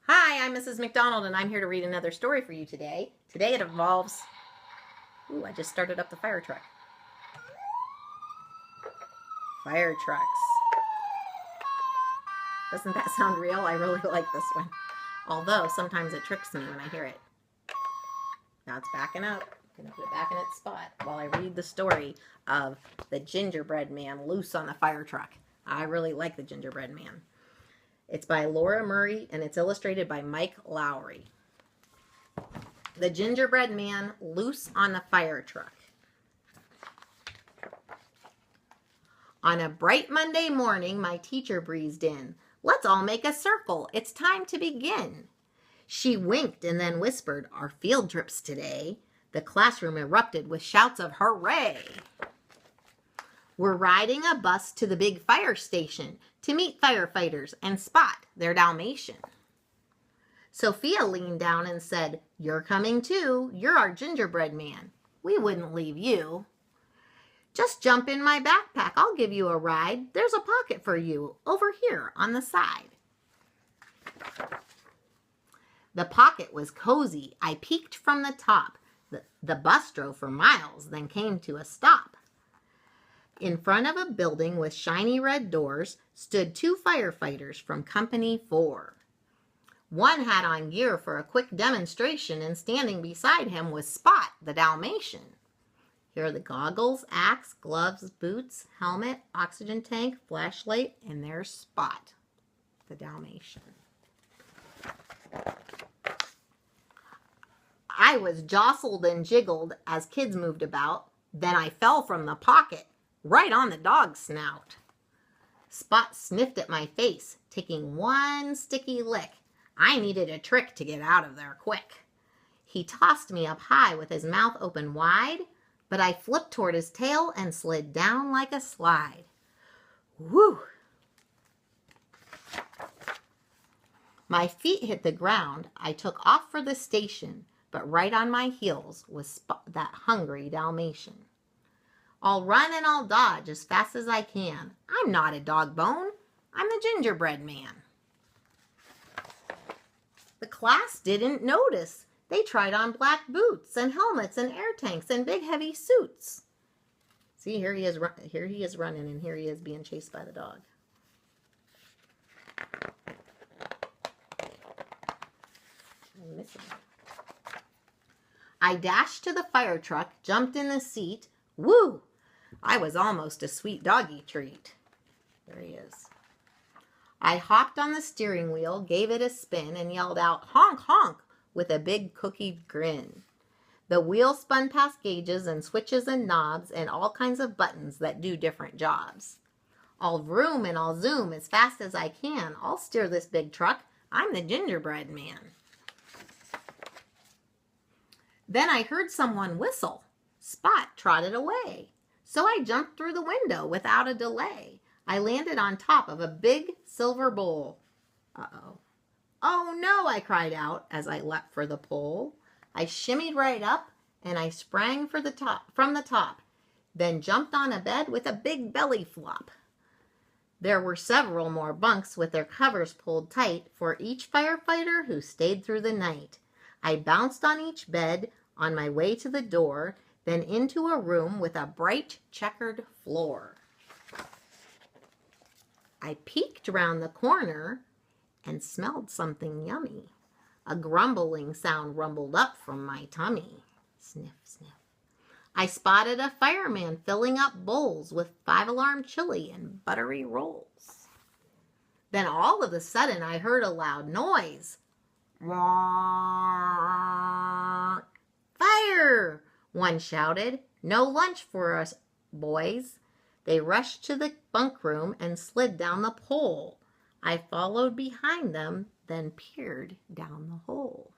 Hi, I'm Mrs. McDonald, and I'm here to read another story for you today. Today it involves... Ooh, I just started up the fire truck. Fire trucks. Doesn't that sound real? I really like this one. Although, sometimes it tricks me when I hear it. Now it's backing up. I'm going to put it back in its spot while I read the story of the Gingerbread Man loose on the fire truck. I really like the Gingerbread Man. It's by Laura Murray, and it's illustrated by Mike Lowery. The Gingerbread Man loose on the fire truck. On a bright Monday morning, my teacher breezed in. "Let's all make a circle. It's time to begin." She winked and then whispered, "Our field trip's today." The classroom erupted with shouts of hooray. We're riding a bus to the big fire station to meet firefighters and Spot, their Dalmatian. Sophia leaned down and said, "You're coming too. You're our gingerbread man. We wouldn't leave you." "Just jump in my backpack. I'll give you a ride. There's a pocket for you over here on the side." The pocket was cozy. I peeked from the top. The bus drove for miles, then came to a stop. In front of a building with shiny red doors stood two firefighters from Company 4. One had on gear for a quick demonstration, and standing beside him was Spot, the Dalmatian. Here are the goggles, axe, gloves, boots, helmet, oxygen tank, flashlight, and there's Spot, the Dalmatian. I was jostled and jiggled as kids moved about. Then I fell from the pocket, right on the dog's snout. Spot sniffed at my face, taking one sticky lick. I needed a trick to get out of there quick. He tossed me up high with his mouth open wide, but I flipped toward his tail and slid down like a slide. Whew! My feet hit the ground. I took off for the station, but right on my heels was that hungry Dalmatian. I'll run and I'll dodge as fast as I can. I'm not a dog bone. I'm the Gingerbread Man. The class didn't notice. They tried on black boots and helmets and air tanks and big heavy suits. See, here he is running, and here he is being chased by the dog. I'm missing it. I dashed to the fire truck, jumped in the seat. Woo! I was almost a sweet doggy treat. There he is. I hopped on the steering wheel, gave it a spin, and yelled out, "Honk, honk," with a big cookie grin. The wheel spun past gauges and switches and knobs and all kinds of buttons that do different jobs. I'll vroom and I'll zoom as fast as I can. I'll steer this big truck. I'm the Gingerbread Man. Then I heard someone whistle. Spot trotted away. So I jumped through the window without a delay. I landed on top of a big silver bowl. Uh-oh. "Oh no," I cried out as I leapt for the pole. I shimmied right up and I sprang from the top, then jumped on a bed with a big belly flop. There were several more bunks with their covers pulled tight for each firefighter who stayed through the night. I bounced on each bed on my way to the door, then into a room with a bright checkered floor. I peeked around the corner and smelled something yummy. A grumbling sound rumbled up from my tummy. Sniff, sniff. I spotted a fireman filling up bowls with 5-alarm chili and buttery rolls. Then all of a sudden I heard a loud noise. "Fire!" one shouted. "No lunch for us, boys." They rushed to the bunk room and slid down the pole. I followed behind them, then peered down the hole.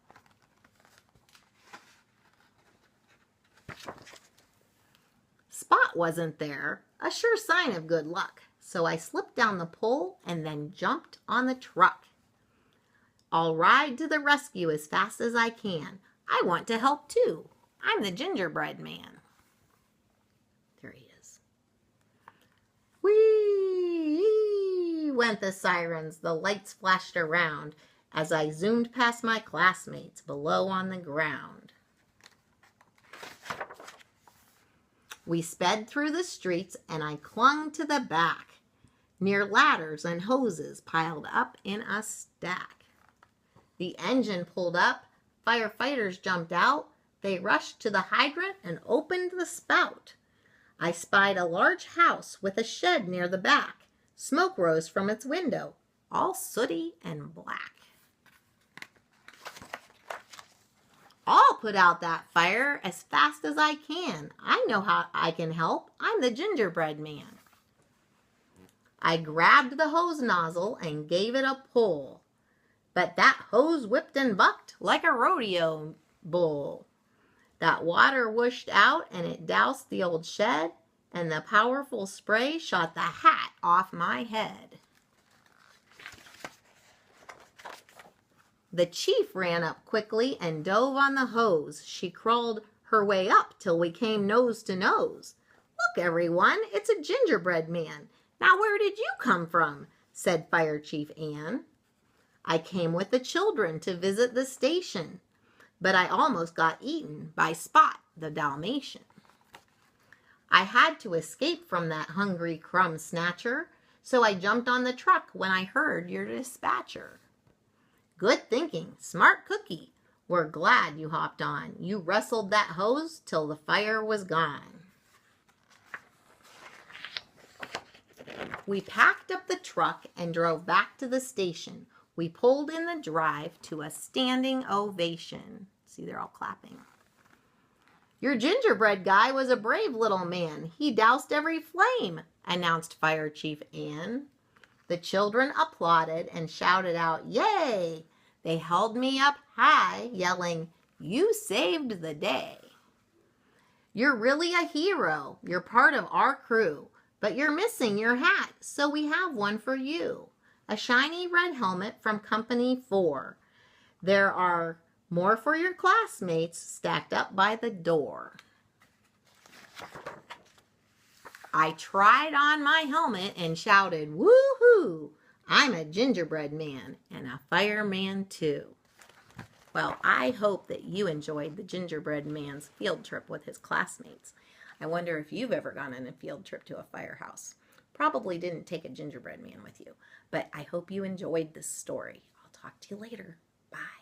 Spot wasn't there, a sure sign of good luck. So I slipped down the pole and then jumped on the truck. I'll ride to the rescue as fast as I can. I want to help too. I'm the Gingerbread Man. There he is. Whee! went the sirens. The lights flashed around. as I zoomed past my classmates below on the ground. We sped through the streets and I clung to the back, near ladders and hoses piled up in a stack. The engine pulled up, firefighters jumped out, they rushed to the hydrant and opened the spout. I spied a large house with a shed near the back. Smoke rose from its window, all sooty and black. I'll put out that fire as fast as I can. I know how I can help. I'm the Gingerbread Man. I grabbed the hose nozzle and gave it a pull. But that hose whipped and bucked like a rodeo bull. That water whooshed out and it doused the old shed, and the powerful spray shot the hat off my head. The chief ran up quickly and dove on the hose. She crawled her way up till we came nose to nose. Look, everyone, it's a gingerbread man. Now where did you come from? Said Fire Chief Ann. I came with the children to visit the station, but I almost got eaten by Spot the Dalmatian. I had to escape from that hungry crumb snatcher, so I jumped on the truck when I heard your dispatcher. Good thinking, smart cookie. We're glad you hopped on. You wrestled that hose till the fire was gone. We packed up the truck and drove back to the station. We pulled in the drive to a standing ovation. See, they're all clapping. Your gingerbread guy was a brave little man. He doused every flame, announced Fire Chief Ann. The children applauded and shouted out, yay! They held me up high, yelling, you saved the day. You're really a hero. You're part of our crew, but you're missing your hat, so we have one for you. A shiny red helmet from Company 4. There are more for your classmates stacked up by the door. I tried on my helmet and shouted, woo-hoo! I'm a gingerbread man and a fireman too. Well, I hope that you enjoyed the Gingerbread Man's field trip with his classmates. I wonder if you've ever gone on a field trip to a firehouse. Probably didn't take a gingerbread man with you, but I hope you enjoyed this story. I'll talk to you later. Bye.